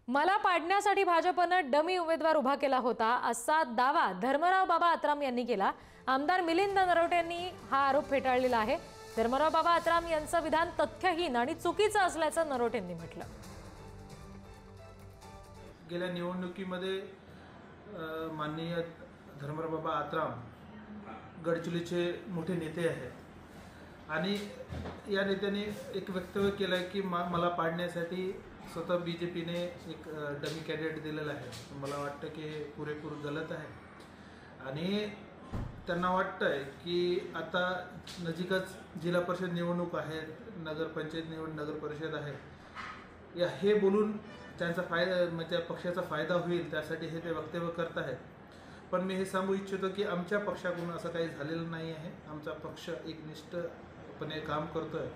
मला पाडण्यासाठी भाजपनं डमी उमेदवार उभा केला होता असा दावा धर्मराव बाबा आत्राम यांनी केला। आमदार मिलिंद नरोटे यांनी हा आरोप फेटाळलेला आहे। धर्मराव बाबा आत्राम यांचं विधान तथ्यहीन आणि चुकीचं असल्याचं नरोटे यांनी म्हटलं। गेल्या निवडणुकीमध्ये माननीय धर्मराव बाबा आत्राम गडचिरोलीचे मोठे नेते आहेत आणि या नेत्याने एक वक्तव्य केलं आहे की मला पाडण्यासाठी स्वतः बीजेपीने एक डमी कॅन्डिडेट दिलेला आहे। मला वाटतं की हे पुरेपूर गलत आहे आणि त्यांना वाटतं आहे की आता नजीकच जिल्हा परिषद निवडणूक आहे, नगरपंचायत नगर परिषद आहे, या हे बोलून त्यांचा फायदा म्हणजे पक्षाचा फायदा होईल त्यासाठी हे ते वक्तव्य करत आहेत। पण मी हे सांगू इच्छितो की आमच्या पक्षाकडून असं काही झालेलं नाही आहे। आमचा पक्ष एकनिष्ठपणे काम करतोय।